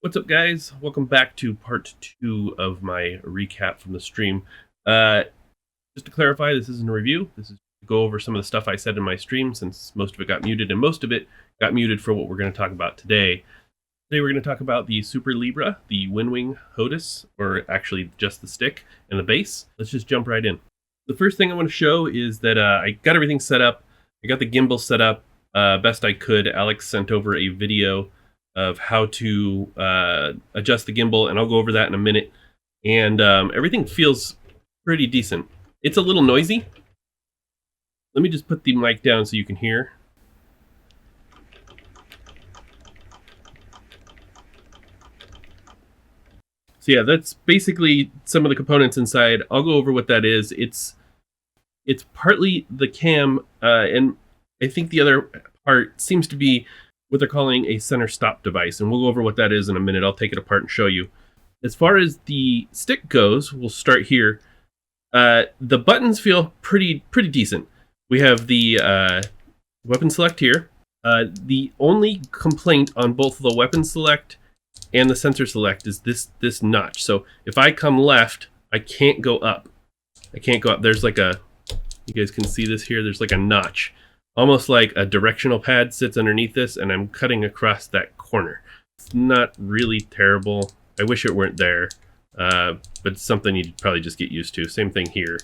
What's up, guys? Welcome back to part 2 of my recap from the stream. Just to clarify, this isn't a review. This is to go over some of the stuff I said in my stream, since most of it got muted, and most of it got muted for what we're going to talk about today. Today we're going to talk about the Super Libra, the WINWING HOTAS, or actually just the stick and the base. Let's just jump right in. The first thing I want to show is that I got everything set up. I got the gimbal set up best I could. Alex sent over a video of how to adjust the gimbal, and I'll go over that in a minute. And everything feels pretty decent. It's a little noisy. Let me just put the mic down so you can hear. So yeah, that's basically some of the components inside. I'll go over what that is. It's partly the cam, and I think the other part seems to be what they're calling a center stop device, and we'll go over what that is in a minute. I'll take it apart and show you. As far as the stick goes, we'll start here. The buttons feel pretty decent. We have the weapon select here. The only complaint on both the weapon select and the sensor select is this notch. So if I come left, I can't go up. I can't go up. There's like a, you guys can see this here, there's like a notch. Almost like a directional pad sits underneath this, and I'm cutting across that corner. It's not really terrible. I wish it weren't there, but it's something you'd probably just get used to. Same thing here.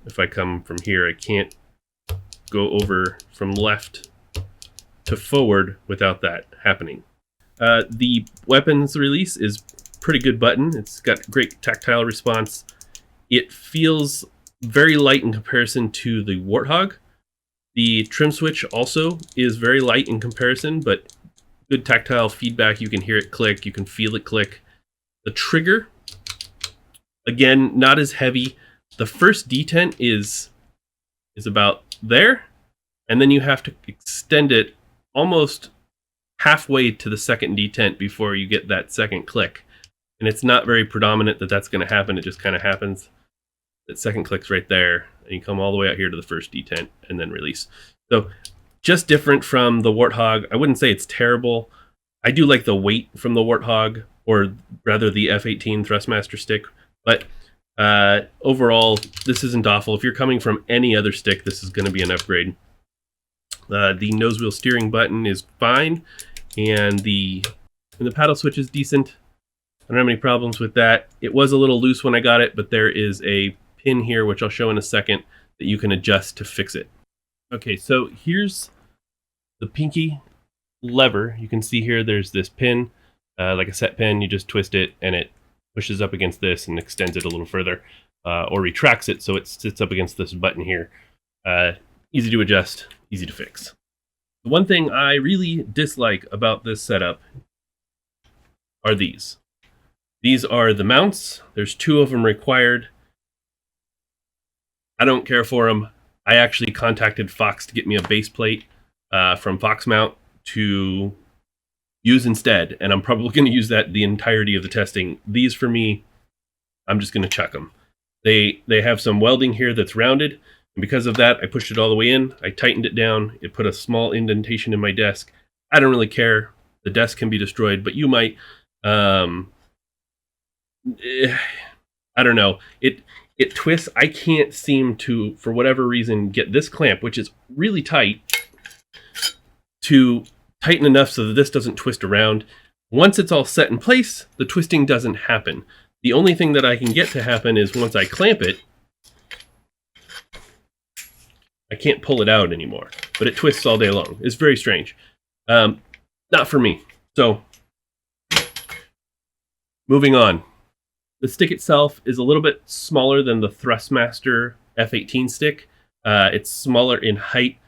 If I come from here, I can't go over from left to forward without that happening. The weapons release is pretty good button. It's got great tactile response. It feels very light in comparison to the Warthog. The trim switch also is very light in comparison, but good tactile feedback. You can hear it click, you can feel it click. The trigger, again, not as heavy. The first detent is about there, and then you have to extend it almost halfway to the second detent before you get that second click. And it's not very predominant that that's going to happen. It just kind of happens. That second click's right there, and you come all the way out here to the first detent and then release. So just different from the Warthog. I wouldn't say it's terrible. I do like the weight from the Warthog, or rather the F18 Thrustmaster stick, but overall, this isn't awful. If you're coming from any other stick, this is going to be an upgrade. The nose wheel steering button is fine, and the paddle switch is decent. I don't have any problems with that. It was a little loose when I got it, but there is a pin here, which I'll show in a second, that you can adjust to fix it. Okay, so here's the pinky lever. You can see here there's this pin, like a set pin. You just twist it, and it pushes up against this and extends it a little further, or retracts it so it sits up against this button here. Easy to adjust, easy to fix. The one thing I really dislike about this setup are these. These are the mounts. There's 2 of them required. I don't care for them. I actually contacted Fox to get me a base plate from Fox Mount to use instead, and I'm probably going to use that the entirety of the testing. These, for me, I'm just going to chuck them. They have some welding here that's rounded, and because of that, I pushed it all the way in. I tightened it down. It put a small indentation in my desk. I don't really care. The desk can be destroyed, but you might. I don't know. It twists. I can't seem to, for whatever reason, get this clamp, which is really tight, to tighten enough so that this doesn't twist around. Once it's all set in place, the twisting doesn't happen. The only thing that I can get to happen is once I clamp it, I can't pull it out anymore, but it twists all day long. It's very strange. Not for me. So, moving on. The stick itself is a little bit smaller than the Thrustmaster F18 stick. It's smaller in height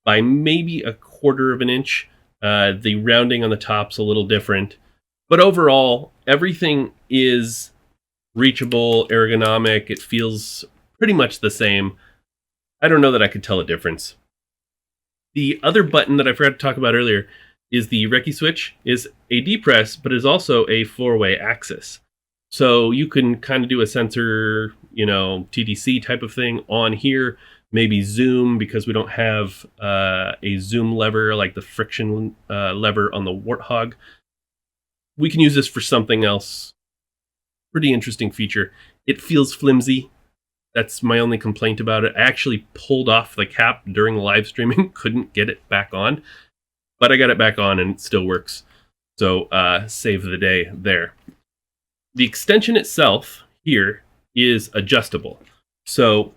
by maybe 1/4 of an inch. The rounding on the top's a little different. But overall, everything is reachable, ergonomic. It feels pretty much the same. I don't know that I could tell a difference. The other button that I forgot to talk about earlier is the Recce switch. Is a D-press, but is also a 4-way axis. So you can kind of do a sensor, TDC type of thing on here. Maybe zoom, because we don't have a zoom lever like the friction lever on the Warthog. we can use this for something else. Pretty interesting feature. It feels flimsy. That's my only complaint about it. I actually pulled off the cap during the live streaming, couldn't get it back on, but I got it back on and it still works. So save the day there. The extension itself here is adjustable. So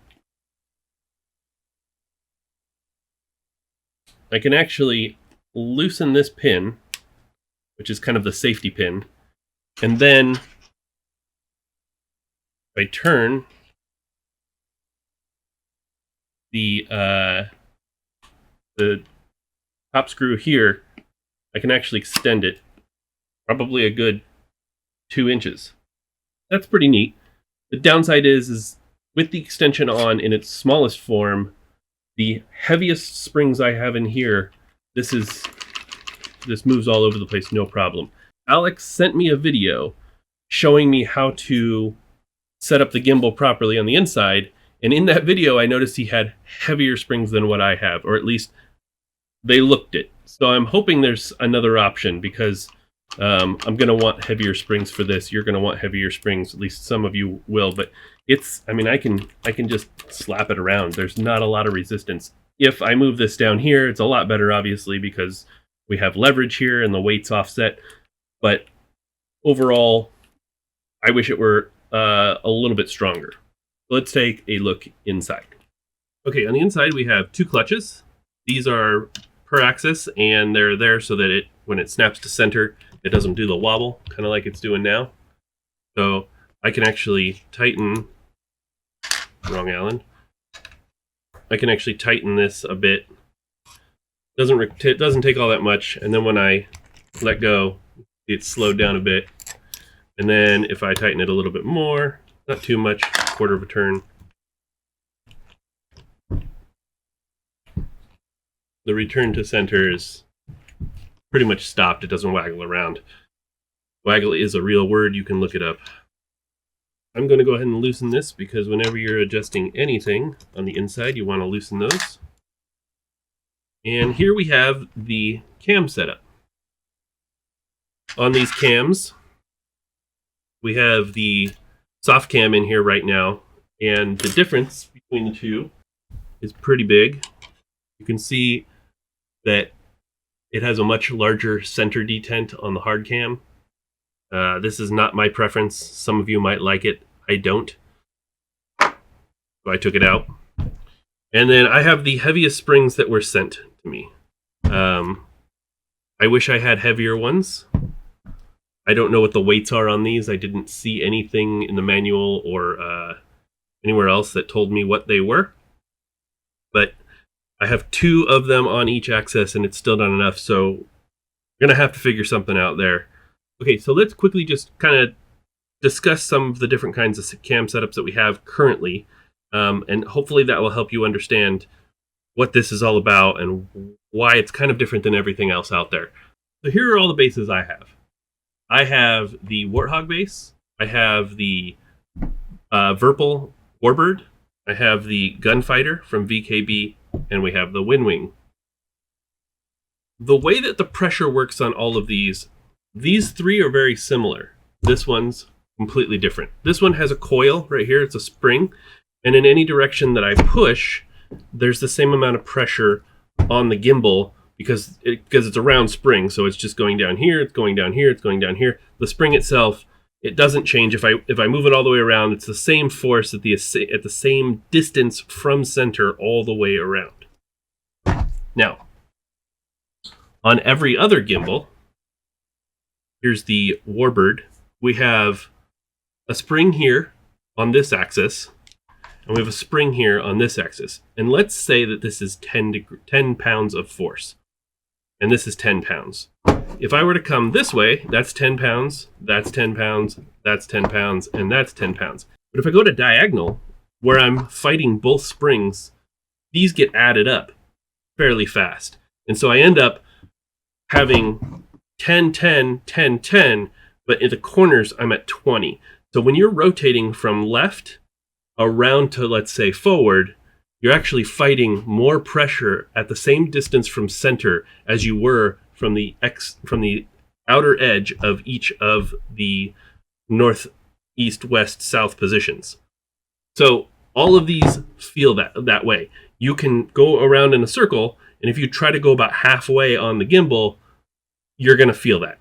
I can actually loosen this pin, which is kind of the safety pin, and then if I turn the top screw here, I can actually extend it probably a good 2 inches. That's pretty neat. The downside is with the extension on in its smallest form, the heaviest springs I have in here, this moves all over the place, no problem. Alex sent me a video showing me how to set up the gimbal properly on the inside, and in that video I noticed he had heavier springs than what I have, or at least they looked it. So I'm hoping there's another option, because I'm going to want heavier springs for this. You're going to want heavier springs, at least some of you will, but it's, I mean, I can just slap it around. There's not a lot of resistance. If I move this down here, it's a lot better, obviously, because we have leverage here and the weight's offset. But overall, I wish it were a little bit stronger. Let's take a look inside. Okay, on the inside we have 2 clutches. These are per axis, and they're there so that when it snaps to center, it doesn't do the wobble, kind of like it's doing now. So I can actually tighten, wrong Allen. I can actually tighten this a bit. It doesn't take all that much, and then when I let go, it's slowed down a bit. And then if I tighten it a little bit more, not too much, 1/4 of a turn, the return to center is pretty much stopped. It doesn't waggle around. Waggle is a real word. You can look it up. I'm going to go ahead and loosen this, because whenever you're adjusting anything on the inside, you want to loosen those. And here we have the cam setup. On these cams, we have the soft cam in here right now, and the difference between the two is pretty big. You can see that it has a much larger center detent on the hard cam. This is not my preference. Some of you might like it. I don't. So I took it out. And then I have the heaviest springs that were sent to me. I wish I had heavier ones. I don't know what the weights are on these. I didn't see anything in the manual or anywhere else that told me what they were. But I have 2 of them on each axis, and it's still not enough, so I'm going to have to figure something out there. Okay, so let's quickly just kind of discuss some of the different kinds of cam setups that we have currently, and hopefully that will help you understand what this is all about and why it's kind of different than everything else out there. So here are all the bases I have. I have the Warthog base, I have the VIRPIL WarBRD, I have the Gunfighter from VKB, and we have the WINWING. The way that the pressure works on all of these 3 are very similar. This one's completely different. This one has a coil right here, it's a spring, and in any direction that I push, there's the same amount of pressure on the gimbal because it's a round spring, so it's just going down here, it's going down here, it's going down here. The spring itself, it doesn't change. If I move it all the way around, it's the same force at the same distance from center all the way around. Now, on every other gimbal, here's the WarBRD, we have a spring here on this axis, and we have a spring here on this axis. And let's say that this is 10 pounds of force, and this is 10 pounds. If I were to come this way, that's 10 pounds, that's 10 pounds, that's 10 pounds, and that's 10 pounds. But if I go to diagonal, where I'm fighting both springs, these get added up fairly fast. And so I end up having 10, 10, 10, 10, but in the corners, I'm at 20. So when you're rotating from left around to, let's say, forward, you're actually fighting more pressure at the same distance from center as you were from the outer edge of each of the north, east, west, south positions. So all of these feel that way. You can go around in a circle, and if you try to go about halfway on the gimbal, you're going to feel that.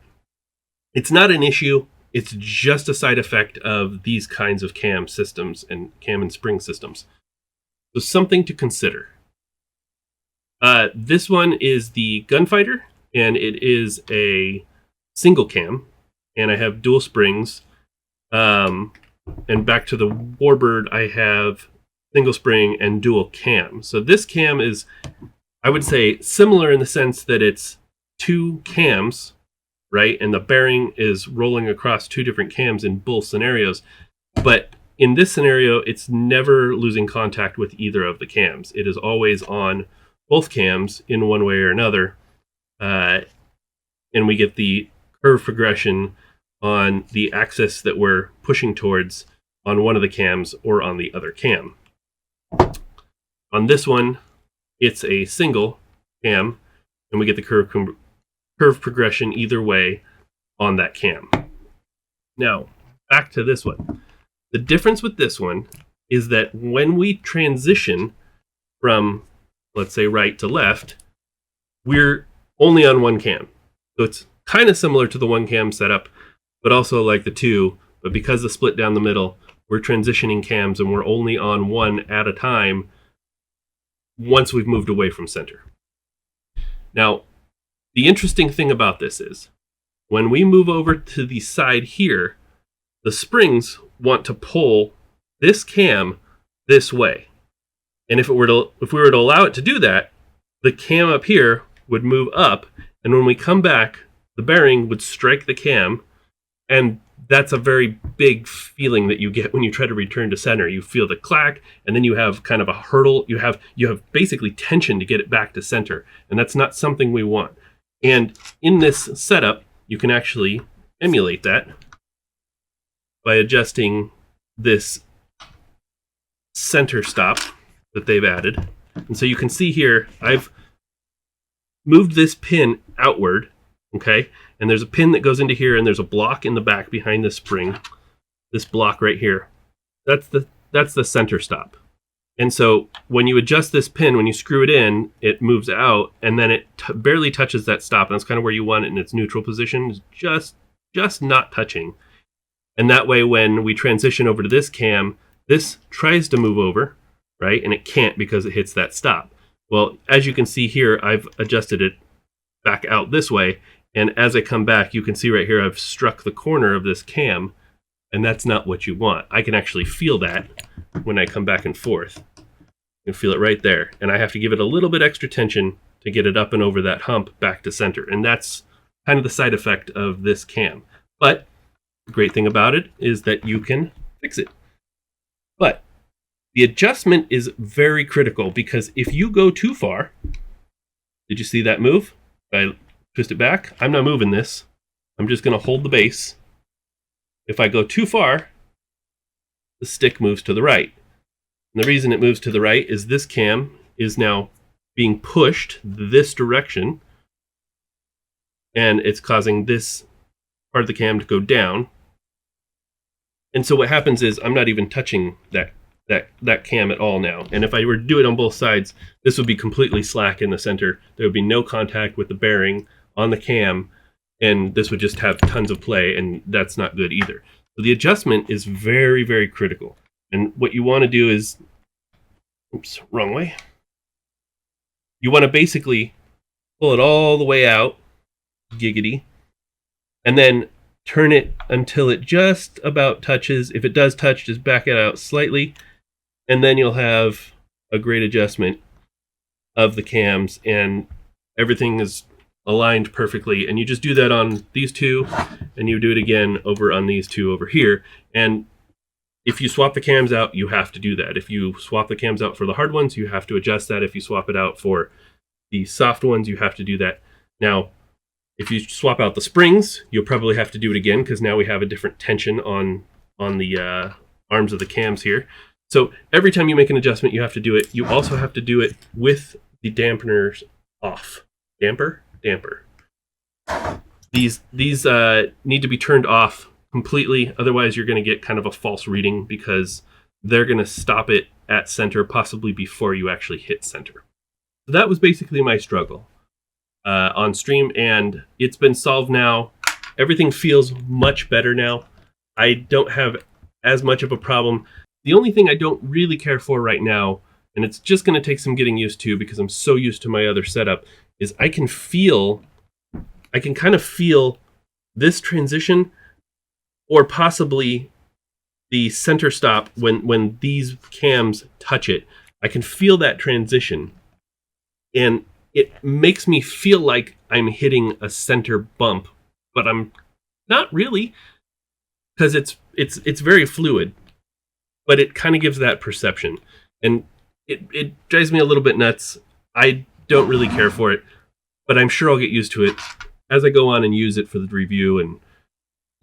It's not an issue. It's just a side effect of these kinds of cam systems and cam and spring systems. So something to consider. This one is the Gunfighter, and it is a single cam, and I have dual springs. And back to the Warbird, I have single spring and dual cam. So this cam is, I would say, similar in the sense that it's two cams, right? And the bearing is rolling across two different cams in both scenarios. But in this scenario, it's never losing contact with either of the cams. It is always on both cams in one way or another. And we get the curve progression on the axis that we're pushing towards on one of the cams or on the other cam. On this one, it's a single cam, and we get the curve progression either way on that cam. Now, back to this one. The difference with this one is that when we transition from, let's say, right to left, we're only on one cam. So it's kind of similar to the one cam setup, but also like the two. But because the split down the middle, we're transitioning cams and we're only on one at a time once we've moved away from center. Now, the interesting thing about this is when we move over to the side here, the springs want to pull this cam this way. And if we were to allow it to do that, the cam up here would move up, and when we come back, the bearing would strike the cam, and that's a very big feeling that you get when you try to return to center. You feel the clack, and then you have kind of a hurdle. You have basically tension to get it back to center, and that's not something we want. And in this setup, you can actually emulate that by adjusting this center stop that they've added. And so you can see here, I've moved this pin outward, okay? And there's a pin that goes into here, and there's a block in the back behind the spring. This block right here. That's the center stop. And so when you adjust this pin, when you screw it in, it moves out, and then it barely touches that stop. And that's kind of where you want it in its neutral position, is just not touching. And that way, when we transition over to this cam, this tries to move over, right? And it can't because it hits that stop. Well, as you can see here, I've adjusted it back out this way. And as I come back, you can see right here, I've struck the corner of this cam, and that's not what you want. I can actually feel that when I come back and forth. You can feel it right there. And I have to give it a little bit extra tension to get it up and over that hump back to center. And that's kind of the side effect of this cam. But the great thing about it is that you can fix it. But the adjustment is very critical, because if you go too far, did you see that move? I twist it back. I'm not moving this. I'm just going to hold the base. If I go too far, the stick moves to the right. And the reason it moves to the right is this cam is now being pushed this direction, and it's causing this part of the cam to go down. And so what happens is I'm not even touching that cam at all now. And if I were to do it on both sides, this would be completely slack in the center. There would be no contact with the bearing on the cam, and this would just have tons of play, and that's not good either. So the adjustment is very, very critical. And what you want to do is, oops, wrong way. You want to basically pull it all the way out, giggity, and then turn it until it just about touches. If it does touch, just back it out slightly, and then you'll have a great adjustment of the cams, and everything is aligned perfectly. And you just do that on these two, and you do it again over on these two over here. And if you swap the cams out, you have to do that. If you swap the cams out for the hard ones, you have to adjust that. If you swap it out for the soft ones, you have to do that. Now, if you swap out the springs, you'll probably have to do it again, because now we have a different tension on the arms of the cams here. So every time you make an adjustment, you have to do it. You also have to do it with the dampeners off. Damper. These need to be turned off completely, otherwise you're going to get kind of a false reading because they're going to stop it at center, possibly before you actually hit center. So that was basically my struggle on stream, and it's been solved now. Everything feels much better now. I don't have as much of a problem. The only thing I don't really care for right now, and it's just going to take some getting used to because I'm so used to my other setup, is I can kind of feel this transition, or possibly the center stop when these cams touch it. I can feel that transition, and it makes me feel like I'm hitting a center bump, but I'm not really, because it's very fluid, but it kind of gives that perception, and it drives me a little bit nuts. I don't really care for it, but I'm sure I'll get used to it as I go on and use it for the review, and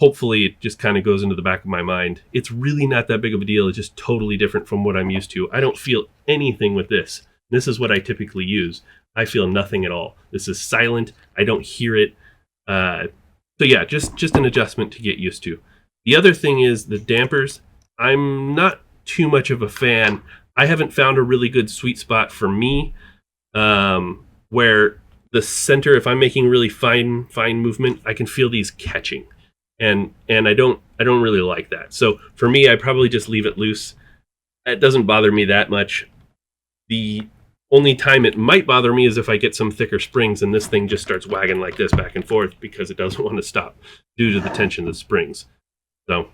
hopefully it just kind of goes into the back of my mind. It's really not that big of a deal. It's just totally different from what I'm used to. I don't feel anything with this. This is what I typically use. I feel nothing at all. This is silent. I don't hear it. So yeah, just an adjustment to get used to. The other thing is the dampers. I'm not too much of a fan. I haven't found a really good sweet spot for me, where the center, if I'm making really fine movement, I can feel these catching, and I don't really like that. So for me, I probably just leave it loose. It doesn't bother me that much. The only time it might bother me is if I get some thicker springs and this thing just starts wagging like this back and forth because it doesn't want to stop due to the tension of the springs. So,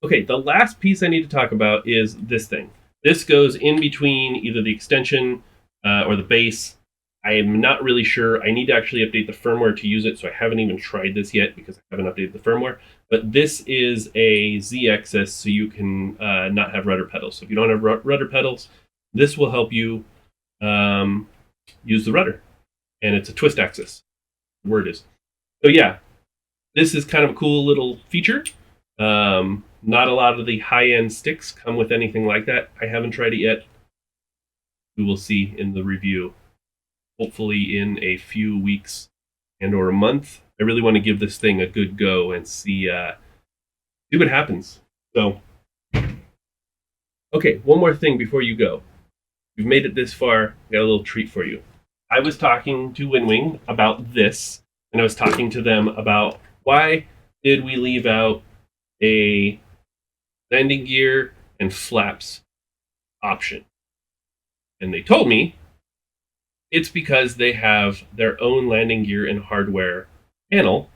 okay, the last piece I need to talk about is this thing. This goes in between either the extension or the base. I am not really sure. I need to actually update the firmware to use it, so I haven't even tried this yet because I haven't updated the firmware. But this is a Z-axis, so you can not have rudder pedals. So if you don't have rudder pedals, this will help you use the rudder. And it's a twist axis, the word is. So yeah, this is kind of a cool little feature. Not a lot of the high-end sticks come with anything like that. I haven't tried it yet. We will see in the review. Hopefully in a few weeks and or a month. I really want to give this thing a good go and see what happens. So, okay, one more thing before you go. You've made it this far, I got a little treat for you. I was talking to WinWing about this, and I was talking to them about why did we leave out a landing gear and flaps option. And they told me it's because they have their own landing gear and hardware panel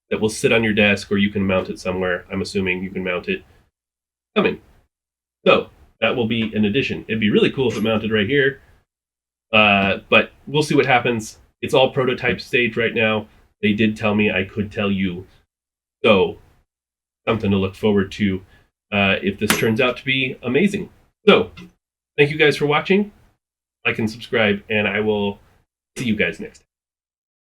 that will sit on your desk, or you can mount it somewhere. I'm assuming you can mount it coming. So that will be an addition. It'd be really cool if it mounted right here, but we'll see what happens. It's all prototype stage right now. They did tell me I could tell you. So something to look forward to if this turns out to be amazing. So thank you guys for watching. Like and subscribe, and I will see you guys next time.